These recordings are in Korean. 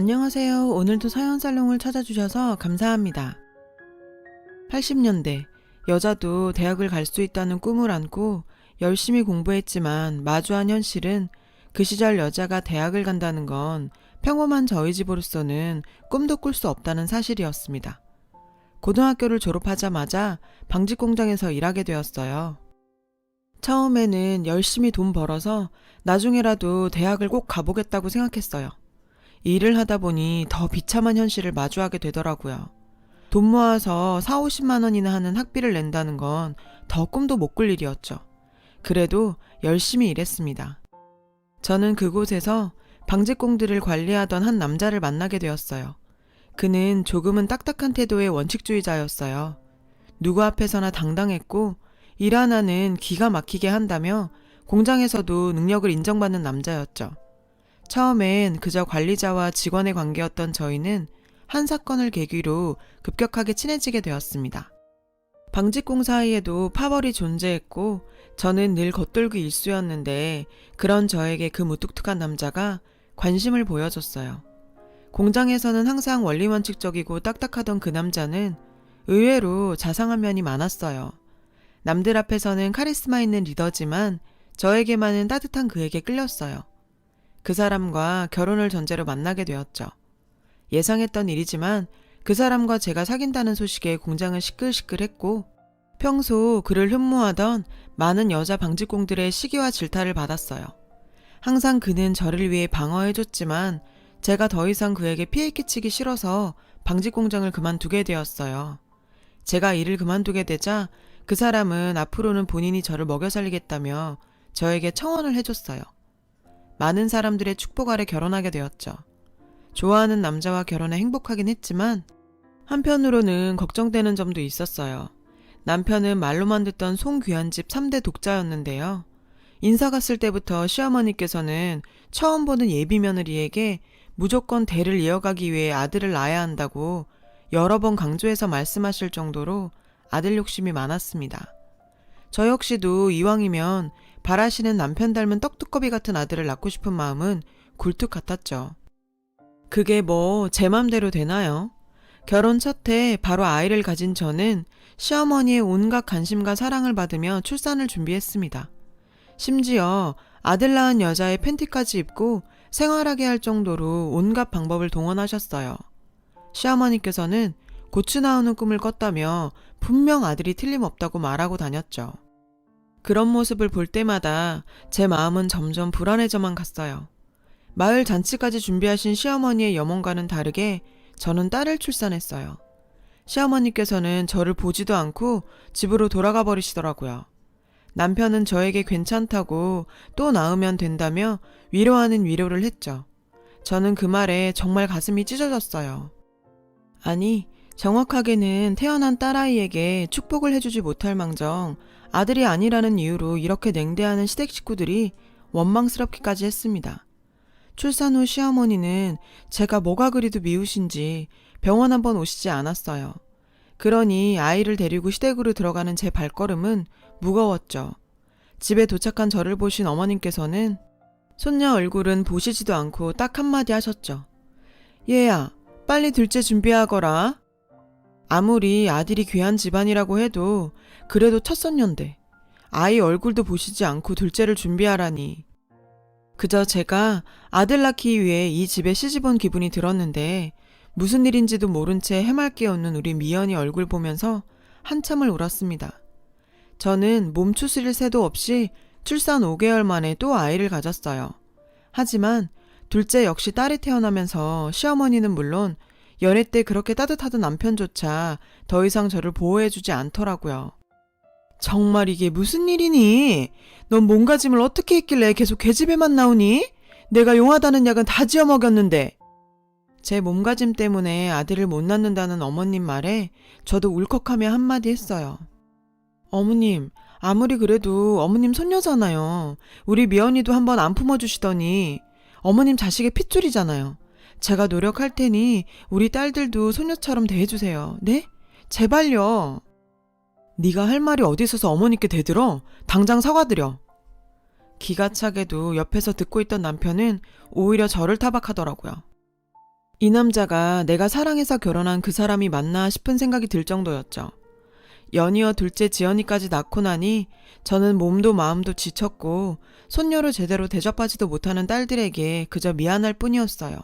안녕하세요. 오늘도 사연살롱을 찾아주셔서 감사합니다. 80년대, 여자도 대학을 갈 수 있다는 꿈을 안고 열심히 공부했지만 마주한 현실은 그 시절 여자가 대학을 간다는 건 평범한 저희 집으로서는 꿈도 꿀 수 없다는 사실이었습니다. 고등학교를 졸업하자마자 방직 공장에서 일하게 되었어요. 처음에는 열심히 돈 벌어서 나중에라도 대학을 꼭 가보겠다고 생각했어요. 일을 하다 보니 더 비참한 현실을 마주하게 되더라고요. 돈 모아서 4, 50만 원이나 하는 학비를 낸다는 건 더 꿈도 못 꿀 일이었죠. 그래도 열심히 일했습니다. 저는 그곳에서 방직공들을 관리하던 한 남자를 만나게 되었어요. 그는 조금은 딱딱한 태도의 원칙주의자였어요. 누구 앞에서나 당당했고 일 하나는 기가 막히게 한다며 공장에서도 능력을 인정받는 남자였죠. 처음엔 그저 관리자와 직원의 관계였던 저희는 한 사건을 계기로 급격하게 친해지게 되었습니다. 방직공 사이에도 파벌이 존재했고 저는 늘 겉돌기 일쑤였는데 그런 저에게 그 무뚝뚝한 남자가 관심을 보여줬어요. 공장에서는 항상 원리원칙적이고 딱딱하던 그 남자는 의외로 자상한 면이 많았어요. 남들 앞에서는 카리스마 있는 리더지만 저에게만은 따뜻한 그에게 끌렸어요. 그 사람과 결혼을 전제로 만나게 되었죠. 예상했던 일이지만 그 사람과 제가 사귄다는 소식에 공장은 시끌시끌했고 평소 그를 흠모하던 많은 여자 방직공들의 시기와 질타를 받았어요. 항상 그는 저를 위해 방어해줬지만 제가 더 이상 그에게 피해 끼치기 싫어서 방직공장을 그만두게 되었어요. 제가 일을 그만두게 되자 그 사람은 앞으로는 본인이 저를 먹여 살리겠다며 저에게 청혼을 해줬어요. 많은 사람들의 축복 아래 결혼하게 되었죠. 좋아하는 남자와 결혼해 행복하긴 했지만 한편으로는 걱정되는 점도 있었어요. 남편은 말로만 듣던 송귀한집 3대 독자였는데요. 인사 갔을 때부터 시어머니께서는 처음 보는 예비 며느리에게 무조건 대를 이어가기 위해 아들을 낳아야 한다고 여러 번 강조해서 말씀하실 정도로 아들 욕심이 많았습니다. 저 역시도 이왕이면 바라시는 남편 닮은 떡두꺼비 같은 아들을 낳고 싶은 마음은 굴뚝 같았죠. 그게 뭐 제 맘대로 되나요? 결혼 첫 해 바로 아이를 가진 저는 시어머니의 온갖 관심과 사랑을 받으며 출산을 준비했습니다. 심지어 아들 낳은 여자의 팬티까지 입고 생활하게 할 정도로 온갖 방법을 동원하셨어요. 시어머니께서는 고추 나오는 꿈을 꿨다며 분명 아들이 틀림없다고 말하고 다녔죠. 그런 모습을 볼 때마다 제 마음은 점점 불안해져만 갔어요. 마을 잔치까지 준비하신 시어머니의 염원과는 다르게 저는 딸을 출산했어요. 시어머니께서는 저를 보지도 않고 집으로 돌아가 버리시더라고요. 남편은 저에게 괜찮다고 또 낳으면 된다며 위로하는 위로를 했죠. 저는 그 말에 정말 가슴이 찢어졌어요. 아니, 정확하게는 태어난 딸아이에게 축복을 해주지 못할 망정 아들이 아니라는 이유로 이렇게 냉대하는 시댁 식구들이 원망스럽기까지 했습니다. 출산 후 시어머니는 제가 뭐가 그리도 미우신지 병원 한번 오시지 않았어요. 그러니 아이를 데리고 시댁으로 들어가는 제 발걸음은 무거웠죠. 집에 도착한 저를 보신 어머님께서는 손녀 얼굴은 보시지도 않고 딱 한마디 하셨죠. 얘야, 빨리 둘째 준비하거라. 아무리 아들이 귀한 집안이라고 해도 그래도 첫 손녀인데 아이 얼굴도 보시지 않고 둘째를 준비하라니. 그저 제가 아들 낳기 위해 이 집에 시집온 기분이 들었는데 무슨 일인지도 모른 채 해맑게 웃는 우리 미연이 얼굴 보면서 한참을 울었습니다. 저는 몸추스릴 새도 없이 출산 5개월 만에 또 아이를 가졌어요. 하지만 둘째 역시 딸이 태어나면서 시어머니는 물론 연애 때 그렇게 따뜻하던 남편조차 더 이상 저를 보호해주지 않더라고요. 정말 이게 무슨 일이니? 넌 몸가짐을 어떻게 했길래 계속 계집애만 나오니? 내가 용하다는 약은 다 지어 먹였는데. 제 몸가짐 때문에 아들을 못 낳는다는 어머님 말에 저도 울컥하며 한마디 했어요. 어머님, 아무리 그래도 어머님 손녀잖아요. 우리 미연이도 한번 안 품어주시더니 어머님 자식의 핏줄이잖아요. 제가 노력할 테니 우리 딸들도 손녀처럼 대해주세요. 네? 제발요. 네가 할 말이 어디 있어서 어머니께 대들어? 당장 사과드려. 기가 차게도 옆에서 듣고 있던 남편은 오히려 저를 타박하더라고요. 이 남자가 내가 사랑해서 결혼한 그 사람이 맞나 싶은 생각이 들 정도였죠. 연이어 둘째 지연이까지 낳고 나니 저는 몸도 마음도 지쳤고 손녀를 제대로 대접하지도 못하는 딸들에게 그저 미안할 뿐이었어요.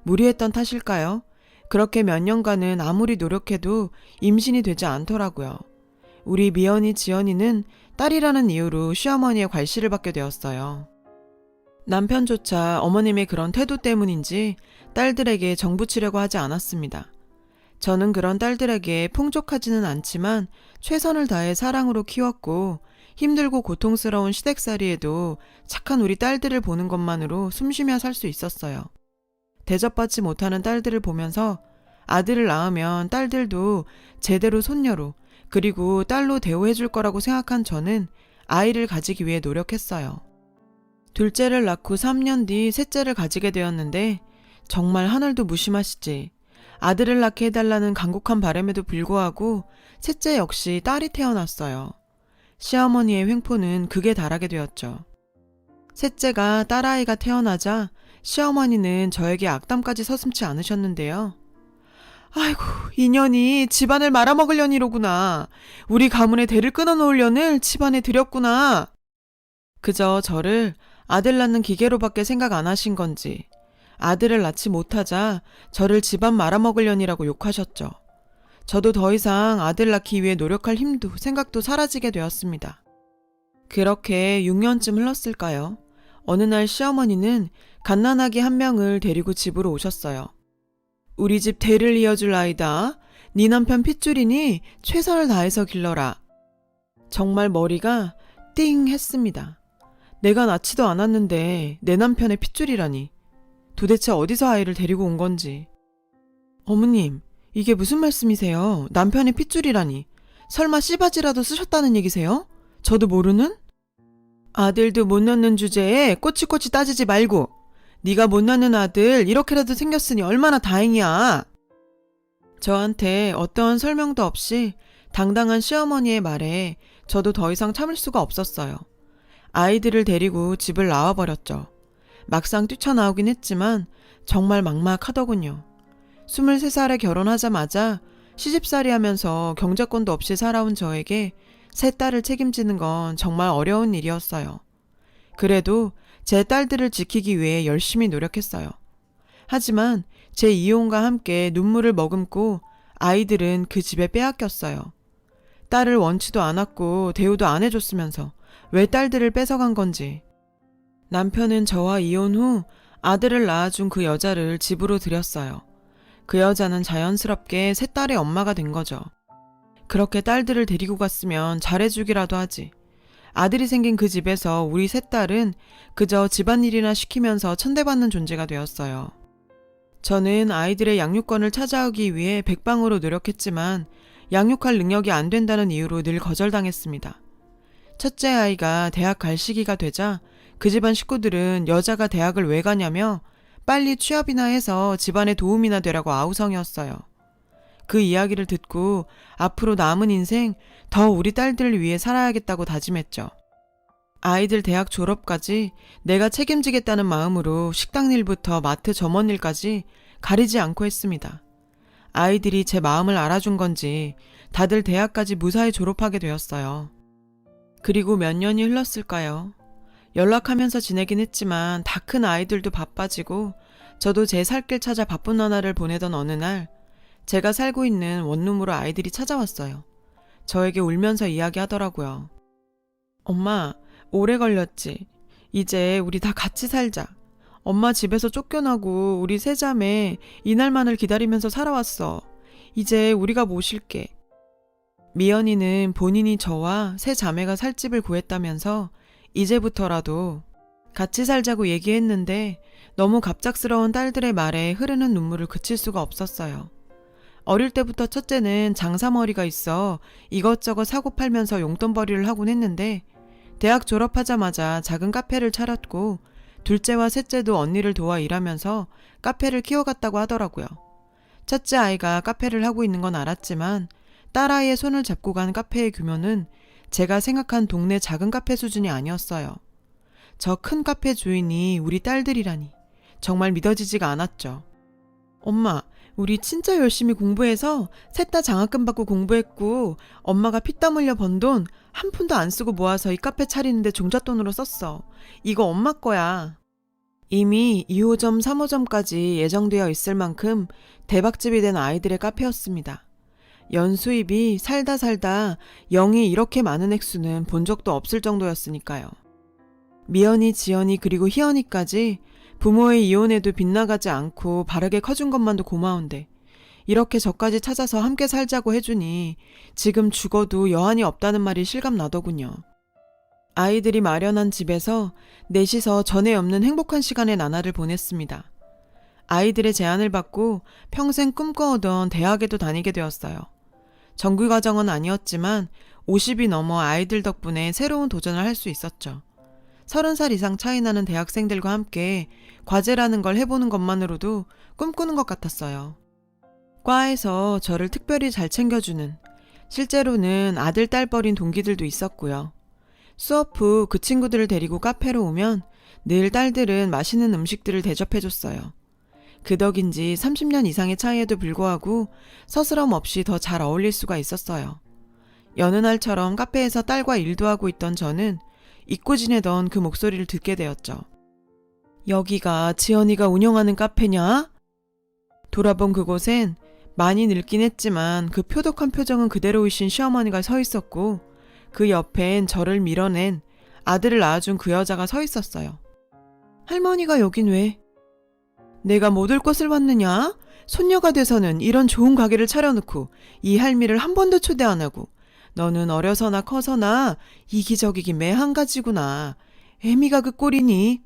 무리했던 탓일까요? 그렇게 몇 년간은 아무리 노력해도 임신이 되지 않더라고요. 우리 미연이 지연이는 딸이라는 이유로 시어머니의 괄시를 받게 되었어요. 남편조차 어머님의 그런 태도 때문인지 딸들에게 정붙이려고 하지 않았습니다. 저는 그런 딸들에게 풍족하지는 않지만 최선을 다해 사랑으로 키웠고 힘들고 고통스러운 시댁살이에도 착한 우리 딸들을 보는 것만으로 숨쉬며 살 수 있었어요. 대접받지 못하는 딸들을 보면서 아들을 낳으면 딸들도 제대로 손녀로 그리고 딸로 대우해줄 거라고 생각한 저는 아이를 가지기 위해 노력했어요. 둘째를 낳고 3년 뒤 셋째를 가지게 되었는데 정말 하늘도 무심하시지. 아들을 낳게 해달라는 간곡한 바람에도 불구하고 셋째 역시 딸이 태어났어요. 시어머니의 횡포는 극에 달하게 되었죠. 셋째가 딸아이가 태어나자 시어머니는 저에게 악담까지 서슴지 않으셨는데요. 아이고, 인연이 집안을 말아먹으려니로구나. 우리 가문의 대를 끊어놓으려는 집안에 들였구나. 그저 저를 아들 낳는 기계로밖에 생각 안 하신 건지 아들을 낳지 못하자 저를 집안 말아먹으려니라고 욕하셨죠. 저도 더 이상 아들 낳기 위해 노력할 힘도 생각도 사라지게 되었습니다. 그렇게 6년쯤 흘렀을까요? 어느 날 시어머니는 갓난아기 한 명을 데리고 집으로 오셨어요. 우리 집 대를 이어줄 아이다. 네 남편 핏줄이니 최선을 다해서 길러라. 정말 머리가 띵 했습니다. 내가 낳지도 않았는데 내 남편의 핏줄이라니. 도대체 어디서 아이를 데리고 온 건지. 어머님, 이게 무슨 말씀이세요? 남편의 핏줄이라니. 설마 씨바지라도 쓰셨다는 얘기세요? 저도 모르는? 아들도 못 낳는 주제에 꼬치꼬치 따지지 말고 네가 못 낳는 아들 이렇게라도 생겼으니 얼마나 다행이야. 저한테 어떠한 설명도 없이 당당한 시어머니의 말에 저도 더 이상 참을 수가 없었어요. 아이들을 데리고 집을 나와버렸죠. 막상 뛰쳐나오긴 했지만 정말 막막하더군요. 23살에 결혼하자마자 시집살이 하면서 경제권도 없이 살아온 저에게 세 딸을 책임지는 건 정말 어려운 일이었어요. 그래도 제 딸들을 지키기 위해 열심히 노력했어요. 하지만 제 이혼과 함께 눈물을 머금고 아이들은 그 집에 빼앗겼어요. 딸을 원치도 않았고 대우도 안 해줬으면서 왜 딸들을 뺏어간 건지. 남편은 저와 이혼 후 아들을 낳아준 그 여자를 집으로 들였어요. 그 여자는 자연스럽게 세 딸의 엄마가 된 거죠. 그렇게 딸들을 데리고 갔으면 잘해주기라도 하지. 아들이 생긴 그 집에서 우리 세 딸은 그저 집안일이나 시키면서 천대받는 존재가 되었어요. 저는 아이들의 양육권을 찾아오기 위해 백방으로 노력했지만 양육할 능력이 안 된다는 이유로 늘 거절당했습니다. 첫째 아이가 대학 갈 시기가 되자 그 집안 식구들은 여자가 대학을 왜 가냐며 빨리 취업이나 해서 집안에 도움이나 되라고 아우성이었어요. 그 이야기를 듣고 앞으로 남은 인생 더 우리 딸들을 위해 살아야겠다고 다짐했죠. 아이들 대학 졸업까지 내가 책임지겠다는 마음으로 식당 일부터 마트 점원 일까지 가리지 않고 했습니다. 아이들이 제 마음을 알아준 건지 다들 대학까지 무사히 졸업하게 되었어요. 그리고 몇 년이 흘렀을까요? 연락하면서 지내긴 했지만 다 큰 아이들도 바빠지고 저도 제 살 길 찾아 바쁜 나날을 보내던 어느 날 제가 살고 있는 원룸으로 아이들이 찾아왔어요. 저에게 울면서 이야기하더라고요. 엄마, 오래 걸렸지. 이제 우리 다 같이 살자. 엄마 집에서 쫓겨나고 우리 세 자매 이날만을 기다리면서 살아왔어. 이제 우리가 모실게. 미연이는 본인이 저와 세 자매가 살 집을 구했다면서 이제부터라도 같이 살자고 얘기했는데 너무 갑작스러운 딸들의 말에 흐르는 눈물을 그칠 수가 없었어요. 어릴 때부터 첫째는 장사머리가 있어 이것저것 사고 팔면서 용돈벌이를 하곤 했는데 대학 졸업하자마자 작은 카페를 차렸고 둘째와 셋째도 언니를 도와 일하면서 카페를 키워갔다고 하더라고요. 첫째 아이가 카페를 하고 있는 건 알았지만 딸아이의 손을 잡고 간 카페의 규모는 제가 생각한 동네 작은 카페 수준이 아니었어요. 저 큰 카페 주인이 우리 딸들이라니 정말 믿어지지가 않았죠. 엄마, 우리 진짜 열심히 공부해서 셋 다 장학금 받고 공부했고 엄마가 피땀 흘려 번 돈 한 푼도 안 쓰고 모아서 이 카페 차리는데 종잣돈으로 썼어. 이거 엄마 거야. 이미 2호점, 3호점까지 예정되어 있을 만큼 대박집이 된 아이들의 카페였습니다. 연수입이 살다 살다 0이 이렇게 많은 액수는 본 적도 없을 정도였으니까요. 미연이, 지연이 그리고 희연이까지 부모의 이혼에도 빗나가지 않고 바르게 커준 것만도 고마운데 이렇게 저까지 찾아서 함께 살자고 해주니 지금 죽어도 여한이 없다는 말이 실감나더군요. 아이들이 마련한 집에서 넷이서 전에 없는 행복한 시간의 나날을 보냈습니다. 아이들의 제안을 받고 평생 꿈꿔오던 대학에도 다니게 되었어요. 정규과정은 아니었지만 50이 넘어 아이들 덕분에 새로운 도전을 할 수 있었죠. 30살 이상 차이 나는 대학생들과 함께 과제라는 걸 해보는 것만으로도 꿈꾸는 것 같았어요. 과에서 저를 특별히 잘 챙겨주는, 실제로는 아들, 딸뻘인 동기들도 있었고요. 수업 후 그 친구들을 데리고 카페로 오면 늘 딸들은 맛있는 음식들을 대접해줬어요. 그 덕인지 30년 이상의 차이에도 불구하고 서스럼 없이 더 잘 어울릴 수가 있었어요. 여느 날처럼 카페에서 딸과 일도 하고 있던 저는 잊고 지내던 그 목소리를 듣게 되었죠. 여기가 지연이가 운영하는 카페냐? 돌아본 그곳엔 많이 늙긴 했지만 그 표독한 표정은 그대로이신 시어머니가 서 있었고 그 옆엔 저를 밀어낸 아들을 낳아준 그 여자가 서 있었어요. 할머니가 여긴 왜? 내가 못 올 것을 왔느냐? 손녀가 돼서는 이런 좋은 가게를 차려놓고 이 할미를 한 번도 초대 안 하고 너는 어려서나 커서나 이기적이기 매한 가지구나. 애미가 그 꼴이니?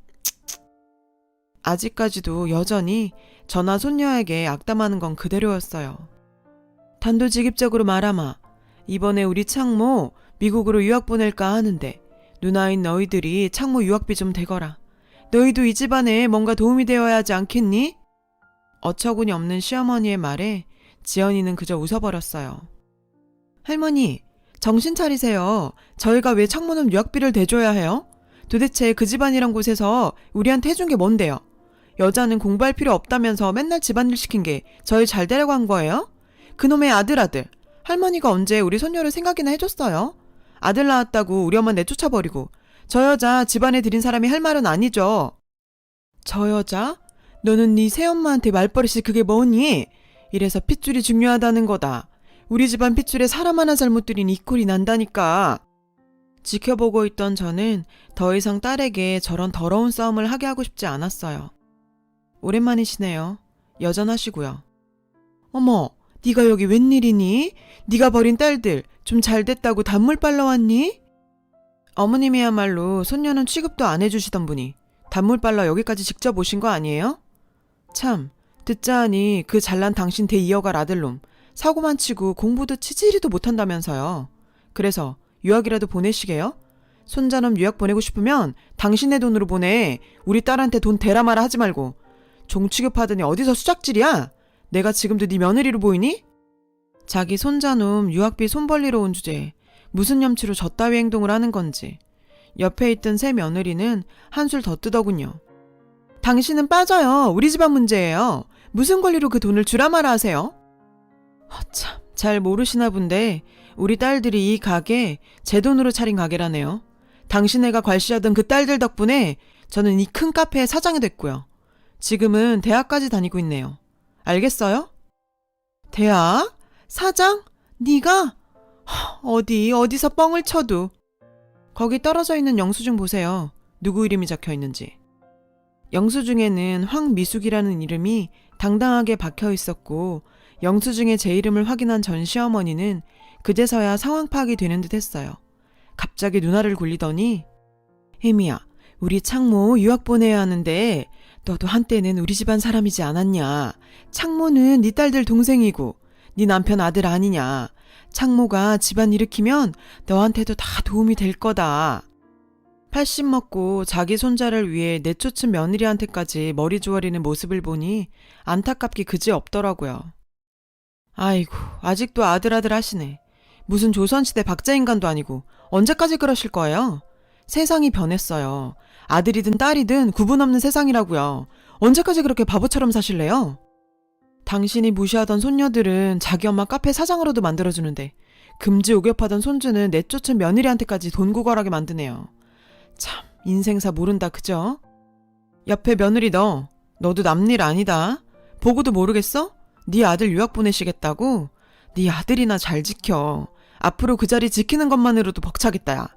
아직까지도 여전히 저나 손녀에게 악담하는 건 그대로였어요. 단도직입적으로 말하마. 이번에 우리 창모 미국으로 유학 보낼까 하는데 누나인 너희들이 창모 유학비 좀 대거라. 너희도 이 집안에 뭔가 도움이 되어야 하지 않겠니? 어처구니 없는 시어머니의 말에 지연이는 그저 웃어버렸어요. 할머니, 정신 차리세요. 저희가 왜 창모는 유학비를 대줘야 해요? 도대체 그 집안이란 곳에서 우리한테 해준 게 뭔데요? 여자는 공부할 필요 없다면서 맨날 집안일 시킨 게 저희 잘 되라고 한 거예요? 그놈의 아들. 할머니가 언제 우리 손녀를 생각이나 해줬어요? 아들 낳았다고 우리 엄마 내쫓아버리고 저 여자 집안에 들인 사람이 할 말은 아니죠. 저 여자? 너는 네 새엄마한테 말버릇이 그게 뭐니? 이래서 핏줄이 중요하다는 거다. 우리 집안 핏줄에 사람 하나 잘못 들인 이 꼴이 난다니까. 지켜보고 있던 저는 더 이상 딸에게 저런 더러운 싸움을 하게 하고 싶지 않았어요. 오랜만이시네요. 여전하시고요. 어머, 네가 여기 웬일이니? 네가 버린 딸들 좀 잘됐다고 단물 빨러 왔니? 어머님이야말로 손녀는 취급도 안 해주시던 분이 단물 빨러 여기까지 직접 오신 거 아니에요? 참, 듣자 하니 그 잘난 당신 대2여갈 아들놈 사고만 치고 공부도 치지리도 못한다면서요. 그래서 유학이라도 보내시게요? 손자놈 유학 보내고 싶으면 당신의 돈으로 보내. 우리 딸한테 돈 대라 마라 하지 말고. 종 취급하더니 어디서 수작질이야? 내가 지금도 네 며느리로 보이니? 자기 손자놈 유학비 손 벌리러 온 주제에 무슨 염치로 저 따위 행동을 하는 건지 옆에 있던 새 며느리는 한술 더 뜨더군요. 당신은 빠져요. 우리 집안 문제예요. 무슨 권리로 그 돈을 주라 마라 하세요? 참, 잘 모르시나 본데 우리 딸들이 이 가게 제 돈으로 차린 가게라네요. 당신애가 괄시하던 그 딸들 덕분에 저는 이 큰 카페의 사장이 됐고요. 지금은 대학까지 다니고 있네요. 알겠어요? 대학? 사장? 네가? 어디서 뻥을 쳐도. 거기 떨어져 있는 영수증 보세요. 누구 이름이 적혀 있는지. 영수증에는 황미숙이라는 이름이 당당하게 박혀 있었고 영수증에 제 이름을 확인한 전 시어머니는 그제서야 상황 파악이 되는 듯 했어요. 갑자기 누나를 굴리더니 혜미야, 우리 창모 유학 보내야 하는데 너도 한때는 우리 집안 사람이지 않았냐. 창모는 네 딸들 동생이고 네 남편 아들 아니냐. 창모가 집안 일으키면 너한테도 다 도움이 될 거다. 80 먹고 자기 손자를 위해 내쫓은 며느리한테까지 머리 조아리는 모습을 보니 안타깝기 그지없더라고요. 아이고, 아직도 아들 하시네. 무슨 조선시대 박자인간도 아니고 언제까지 그러실 거예요? 세상이 변했어요. 아들이든 딸이든 구분 없는 세상이라고요. 언제까지 그렇게 바보처럼 사실래요? 당신이 무시하던 손녀들은 자기 엄마 카페 사장으로도 만들어주는데 금지 옥엽하던 손주는 내쫓은 며느리한테까지 돈 구걸하게 만드네요. 참 인생사 모른다 그죠? 옆에 며느리 너도 남일 아니다. 보고도 모르겠어? 네 아들 유학 보내시겠다고? 네 아들이나 잘 지켜. 앞으로 그 자리 지키는 것만으로도 벅차겠다 야.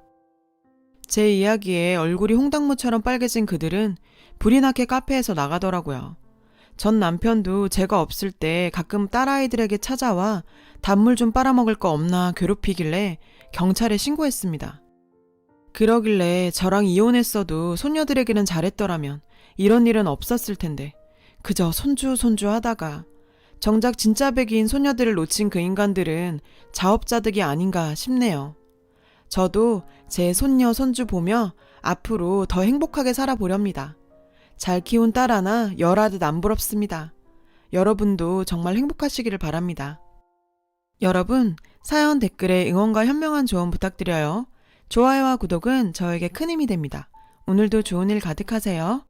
제 이야기에 얼굴이 홍당무처럼 빨개진 그들은 불이 나게 카페에서 나가더라고요. 전 남편도 제가 없을 때 가끔 딸아이들에게 찾아와 단물 좀 빨아먹을 거 없나 괴롭히길래 경찰에 신고했습니다. 그러길래 저랑 이혼했어도 손녀들에게는 잘했더라면 이런 일은 없었을 텐데 그저 손주 하다가 정작 진짜 백이인 손녀들을 놓친 그 인간들은 자업자득이 아닌가 싶네요. 저도 제 손녀 손주 보며 앞으로 더 행복하게 살아보렵니다. 잘 키운 딸 하나 열하듯 안 부럽습니다. 여러분도 정말 행복하시기를 바랍니다. 여러분, 사연 댓글에 응원과 현명한 조언 부탁드려요. 좋아요와 구독은 저에게 큰 힘이 됩니다. 오늘도 좋은 일 가득하세요.